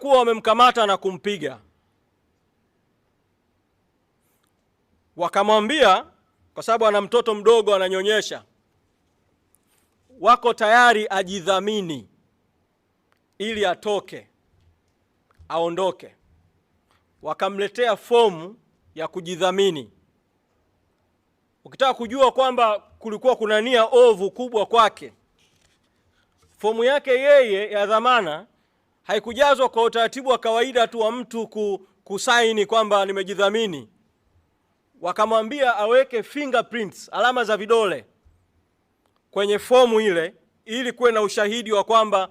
walikuwa wamemkamata na kumpiga. Wakamwambia, kwa sababu ana mtoto mdogo ananyonyesha, wako tayari ajidhamini ili atoke, aondoke. Wakamletea fomu ya kujidhamini. Ukitaka kujua kwamba kulikuwa kuna nia ovu kubwa kwake, fomu yake yeye ya dhamana haikujazwa kwa utaratibu wa kawaida tu wa mtu kusaini kwamba nimejidhamini. Wakamwambia aweke fingerprints, alama za vidole kwenye fomu ile ili kuwe na ushahidi wa kwamba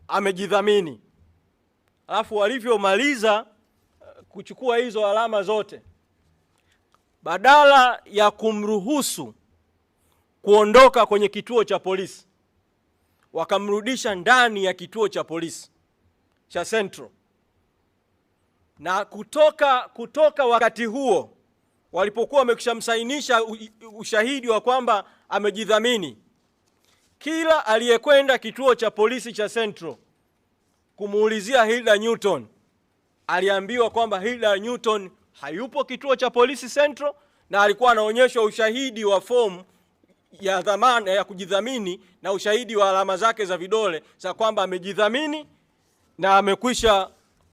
amejidhamini. Alafu walivyomaliza kuchukua hizo alama zote, badala ya kumruhusu kuondoka kwenye kituo cha polisi, wakamrudisha ndani ya kituo cha polisi cha Central. Na kutoka wakati huo walipokuwa wamekishamsainisha ushahidi wa kwamba amejidhamini, kila aliyekwenda kituo cha polisi cha Central kumuulizia Hilda Newton aliambiwa kwamba Hilda Newton hayupo kituo cha polisi Central, na alikuwa anaonyeshwa ushahidi wa fomu ya dhamana ya kujidhamini na ushahidi wa alama zake za vidole za kwamba amejidhamini na amekwisha